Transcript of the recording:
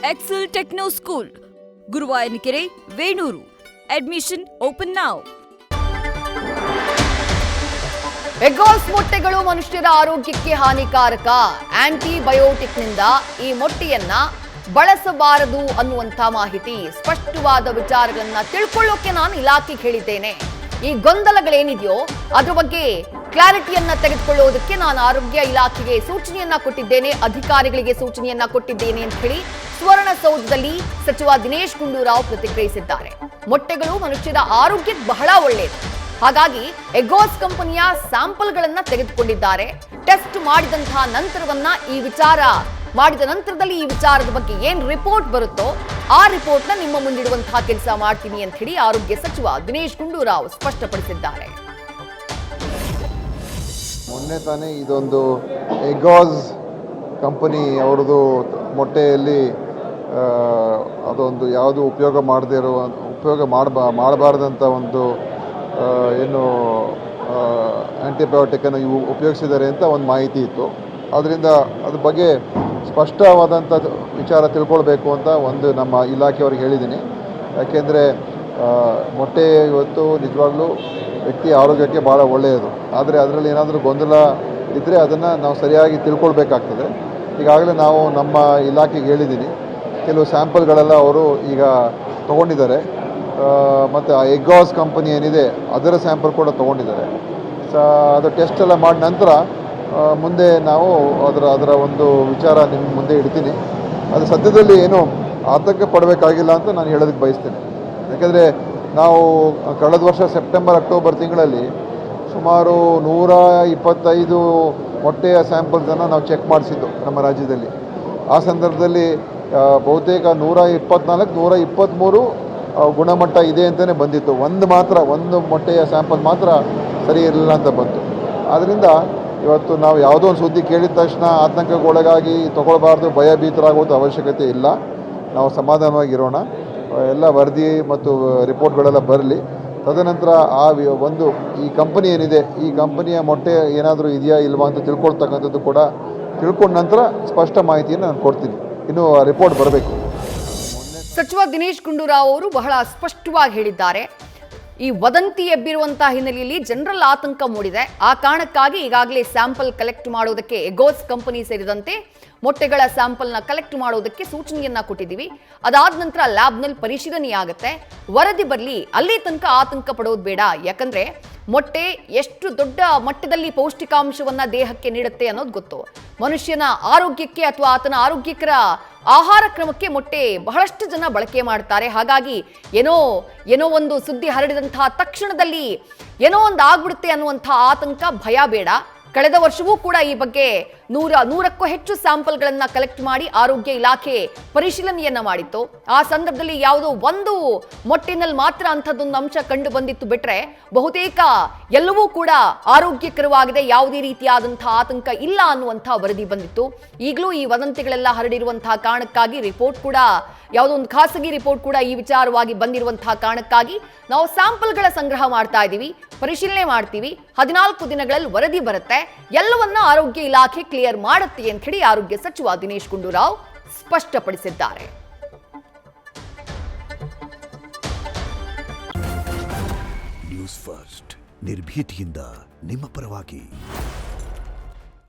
Excel Techno school, Guruvayanakere, Venur. Admission open now. Eggoz ಮೊಟ್ಟೆಗಳು ಮನುಷ್ಯರ ಆರೋಗ್ಯಕ್ಕೆ ಹಾನಿಕಾರಕ. ಆಂಟಿಬಯೋಟಿಕ್ನಿಂದ ಈ ಮೊಟ್ಟೆಯನ್ನ ಬಳಸಬಾರದು ಅನ್ನುವಂಥ ಮಾಹಿತಿ, ಸ್ಪಷ್ಟವಾದ ವಿಚಾರಗಳನ್ನ ತಿಳ್ಕೊಳ್ಳೋಕೆ ನಾನು ಇಲಾಖೆಗೆ ಹೇಳಿದ್ದೇನೆ. ಈ ಗೊಂದಲಗಳೇನಿದೆಯೋ ಅದ್ರ ಬಗ್ಗೆ ಕ್ಲಾರಿಟಿಯನ್ನ ತೆಗೆದುಕೊಳ್ಳೋದಕ್ಕೆ ನಾನು ಆರೋಗ್ಯ ಇಲಾಖೆಗೆ ಸೂಚನೆಯನ್ನ ಕೊಟ್ಟಿದ್ದೇನೆ, ಅಧಿಕಾರಿಗಳಿಗೆ ಸೂಚನೆಯನ್ನ ಕೊಟ್ಟಿದ್ದೇನೆ ಅಂತ ಹೇಳಿ ಸುವರ್ಣಸೌಧದಲ್ಲಿ ಸಚಿವ ದಿನೇಶ್ ಗುಂಡೂರಾವ್ ಪ್ರತಿಕ್ರಿಯಿಸಿದ್ದಾರೆ. ಮೊಟ್ಟೆಗಳು ಮನುಷ್ಯರ ಆರೋಗ್ಯಕ್ಕೆ ಬಹಳ ಒಳ್ಳೆಯದು. ಹಾಗಾಗಿ ಎಗ್ಗೋಸ್ ಕಂಪನಿಯ ಸ್ಯಾಂಪಲ್ಗಳನ್ನ ತೆಗೆದುಕೊಂಡಿದ್ದಾರೆ. ಟೆಸ್ಟ್ ಮಾಡಿದಂತಹ ನಂತರವನ್ನ ಮಾಡಿದ ನಂತರದಲ್ಲಿ ಈ ವಿಚಾರದ ಬಗ್ಗೆ ಏನ್ ರಿಪೋರ್ಟ್ ಬರುತ್ತೋ ಆ ರಿಪೋರ್ಟ್ ನ ನಿಮ್ಮ ಮುಂದಿಡುವಂತಹ ಕೆಲಸ ಮಾಡ್ತೀನಿ ಅಂತ ಹೇಳಿ ಆರೋಗ್ಯ ಸಚಿವ ದಿನೇಶ್ ಗುಂಡೂರಾವ್ ಸ್ಪಷ್ಟಪಡಿಸಿದ್ದಾರೆ. ಮೊನ್ನೆ ತಾನೇ ಇದೊಂದು ಎಗ್ಗೋಸ್ ಕಂಪನಿ ಅವ್ರದ್ದು ಮೊಟ್ಟೆಯಲ್ಲಿ ಅದೊಂದು ಯಾವುದು ಉಪಯೋಗ ಮಾಡಬಾರ್ದಂಥ ಒಂದು ಏನು ಆ್ಯಂಟಿಬಯೋಟಿಕನ್ನು ಇವು ಉಪಯೋಗಿಸಿದ್ದಾರೆ ಅಂತ ಒಂದು ಮಾಹಿತಿ ಇತ್ತು. ಅದರಿಂದ ಅದ್ರ ಬಗ್ಗೆ ಸ್ಪಷ್ಟವಾದಂಥ ವಿಚಾರ ತಿಳ್ಕೊಳ್ಬೇಕು ಅಂತ ಒಂದು ನಮ್ಮ ಇಲಾಖೆಯವ್ರಿಗೆ ಹೇಳಿದ್ದೀನಿ. ಯಾಕೆಂದರೆ ಮೊಟ್ಟೆ ಇವತ್ತು ನಿಜವಾಗ್ಲೂ ವ್ಯಕ್ತಿ ಆರೋಗ್ಯಕ್ಕೆ ಭಾಳ ಒಳ್ಳೆಯದು. ಆದರೆ ಅದರಲ್ಲಿ ಏನಾದರೂ ಗೊಂದಲ ಇದ್ದರೆ ಅದನ್ನು ನಾವು ಸರಿಯಾಗಿ ತಿಳ್ಕೊಳ್ಬೇಕಾಗ್ತದೆ. ಈಗಾಗಲೇ ನಾವು ನಮ್ಮ ಇಲಾಖೆಗೆ ಹೇಳಿದ್ದೀನಿ, ಕೆಲವು ಸ್ಯಾಂಪಲ್ಗಳೆಲ್ಲ ಅವರು ಈಗ ತೊಗೊಂಡಿದ್ದಾರೆ. ಮತ್ತು ಆ ಎಗ್ಗೋಸ್ ಕಂಪನಿ ಏನಿದೆ ಅದರ ಸ್ಯಾಂಪಲ್ ಕೂಡ ತೊಗೊಂಡಿದ್ದಾರೆ. ಅದು ಟೆಸ್ಟ್ ಎಲ್ಲ ಮಾಡಿದ ನಂತರ ಮುಂದೆ ನಾವು ಅದರ ಒಂದು ವಿಚಾರ ನಿಮ್ಮ ಮುಂದೆ ಇಡ್ತೀನಿ. ಅದು ಸದ್ಯದಲ್ಲಿ ಏನು ಆತಂಕ ಪಡಬೇಕಾಗಿಲ್ಲ ಅಂತ ನಾನು ಹೇಳೋದಕ್ಕೆ ಬಯಸ್ತೇನೆ. ಯಾಕೆಂದರೆ ನಾವು ಕಳೆದ ವರ್ಷ ಸೆಪ್ಟೆಂಬರ್ ಅಕ್ಟೋಬರ್ ತಿಂಗಳಲ್ಲಿ ಸುಮಾರು 125 ಮೊಟ್ಟೆಯ ಸ್ಯಾಂಪಲ್ಸನ್ನು ನಾವು ಚೆಕ್ ಮಾಡಿಸಿದ್ದು ನಮ್ಮ ರಾಜ್ಯದಲ್ಲಿ. ಆ ಸಂದರ್ಭದಲ್ಲಿ ಬಹುತೇಕ 124, 123 ಗುಣಮಟ್ಟ ಇದೆ ಅಂತಲೇ ಬಂದಿತ್ತು. ಒಂದು ಮೊಟ್ಟೆಯ ಸ್ಯಾಂಪಲ್ ಮಾತ್ರ ಸರಿ ಇರಲಿಲ್ಲ ಅಂತ ಬಂತು. ಆದ್ದರಿಂದ ಇವತ್ತು ನಾವು ಯಾವುದೋ ಒಂದು ಸುದ್ದಿ ಕೇಳಿದ ತಕ್ಷಣ ಆತಂಕಕ್ಕೊಳಗಾಗಿ ತೊಗೊಳ್ಬಾರ್ದು, ಭಯಭೀತರಾಗೋದು ಅವಶ್ಯಕತೆ ಇಲ್ಲ. ನಾವು ಸಮಾಧಾನವಾಗಿರೋಣ. ಎಲ್ಲ ವರದಿ ಮತ್ತು ರಿಪೋರ್ಟ್ಗಳೆಲ್ಲ ಬರಲಿ. ತದನಂತರ ಈ ಕಂಪನಿ ಏನಿದೆ, ಈ ಕಂಪನಿಯ ಮೊಟ್ಟೆ ಏನಾದರೂ ಇದೆಯಾ ಇಲ್ವಾ ಅಂತ ತಿಳ್ಕೊಳ್ತಕ್ಕಂಥದ್ದು ಕೂಡ ತಿಳ್ಕೊಂಡ ನಂತರ ಸ್ಪಷ್ಟ ಮಾಹಿತಿಯನ್ನು ನಾನು ಕೊಡ್ತೀನಿ. ಇನ್ನು ರಿಪೋರ್ಟ್ ಬರಬೇಕು. ಸಚಿವ ದಿನೇಶ್ ಗುಂಡೂರಾವ್ ಅವರು ಬಹಳ ಸ್ಪಷ್ಟವಾಗಿ ಹೇಳಿದ್ದಾರೆ. ಈ ವದಂತಿ ಎಬ್ಬಿರುವಂತಹ ಹಿನ್ನೆಲೆಯಲ್ಲಿ ಜನರಲ್ಲಿ ಆತಂಕ ಮೂಡಿದೆ. ಆ ಕಾರಣಕ್ಕಾಗಿ ಈಗಾಗಲೇ ಸ್ಯಾಂಪಲ್ ಕಲೆಕ್ಟ್ ಮಾಡೋದಕ್ಕೆ ಎಗ್ಗೋಸ್ ಕಂಪನಿ ಸೇರಿದಂತೆ ಮೊಟ್ಟೆಗಳ ಸ್ಯಾಂಪಲ್ನ ಕಲೆಕ್ಟ್ ಮಾಡೋದಕ್ಕೆ ಸೂಚನೆಯನ್ನ ಕೊಟ್ಟಿದ್ದೀವಿ. ಅದಾದ ನಂತರ ಲ್ಯಾಬ್ನಲ್ಲಿ ಪರಿಶೀಲನೆ ಆಗುತ್ತೆ, ವರದಿ ಬರಲಿ. ಅಲ್ಲಿ ತನಕ ಆತಂಕ ಪಡೋದು ಬೇಡ. ಯಾಕಂದ್ರೆ ಮೊಟ್ಟೆ ಎಷ್ಟು ದೊಡ್ಡ ಮಟ್ಟದಲ್ಲಿ ಪೌಷ್ಟಿಕಾಂಶವನ್ನ ದೇಹಕ್ಕೆ ನೀಡುತ್ತೆ ಅನ್ನೋದು ಗೊತ್ತು. ಮನುಷ್ಯನ ಆರೋಗ್ಯಕ್ಕೆ ಅಥವಾ ಆತನ ಆರೋಗ್ಯಕರ ಆಹಾರ ಕ್ರಮಕ್ಕೆ ಮೊಟ್ಟೆ ಬಹಳಷ್ಟು ಜನ ಬಳಕೆ ಮಾಡ್ತಾರೆ. ಹಾಗಾಗಿ ಏನೋ ಒಂದು ಸುದ್ದಿ ಹರಡಿದಂತಹ ತಕ್ಷಣದಲ್ಲಿ ಏನೋ ಒಂದು ಆಗ್ಬಿಡುತ್ತೆ ಅನ್ನುವಂತಹ ಆತಂಕ, ಭಯ ಬೇಡ. ಕಳೆದ ವರ್ಷವೂ ಕೂಡ ಈ ಬಗ್ಗೆ 100ಕ್ಕೂ ಹೆಚ್ಚು ಸ್ಯಾಂಪಲ್ಗಳನ್ನ ಕಲೆಕ್ಟ್ ಮಾಡಿ ಆರೋಗ್ಯ ಇಲಾಖೆ ಪರಿಶೀಲನೆಯನ್ನ ಮಾಡಿತ್ತು. ಆ ಸಂದರ್ಭದಲ್ಲಿ ಯಾವುದೋ ಒಂದು ಮೊಟ್ಟೆನಲ್ಲಿ ಮಾತ್ರ ಅಂಥದ್ದೊಂದು ಅಂಶ ಕಂಡು ಬಂದಿತ್ತು ಬಿಟ್ರೆ ಬಹುತೇಕ ಎಲ್ಲವೂ ಕೂಡ ಆರೋಗ್ಯಕರವಾಗಿದೆ, ಯಾವುದೇ ರೀತಿಯಾದಂತಹ ಆತಂಕ ಇಲ್ಲ ಅನ್ನುವಂತಹ ವರದಿ ಬಂದಿತ್ತು. ಈಗಲೂ ಈ ವದಂತಿಗಳೆಲ್ಲ ಹರಡಿರುವಂತಹ ಕಾರಣಕ್ಕಾಗಿ ರಿಪೋರ್ಟ್ ಕೂಡ, ಯಾವುದೋ ಒಂದು ಖಾಸಗಿ ರಿಪೋರ್ಟ್ ಕೂಡ ಈ ವಿಚಾರವಾಗಿ ಬಂದಿರುವಂತಹ ಕಾರಣಕ್ಕಾಗಿ ನಾವು ಸ್ಯಾಂಪಲ್ಗಳ ಸಂಗ್ರಹ ಮಾಡ್ತಾ ಇದ್ದೀವಿ, ಪರಿಶೀಲನೆ ಮಾಡ್ತೀವಿ. 14 ದಿನಗಳಲ್ಲಿ ವರದಿ ಬರುತ್ತೆ. ಎಲ್ಲವನ್ನ ಆರೋಗ್ಯ ಇಲಾಖೆ ಕ್ಲಿಯರ್ ಮಾಡುತ್ತೆ ಅಂತ ಹೇಳಿ ಆರೋಗ್ಯ ಸಚಿವ ದಿನೇಶ್ ಗುಂಡೂರಾವ್ ಸ್ಪಷ್ಟಪಡಿಸಿದ್ದಾರೆ. ನ್ಯೂಸ್ ಫಸ್ಟ್, ನಿರ್ಭೀತಿಯಿಂದ ನಿಮ್ಮ ಪರವಾಗಿ.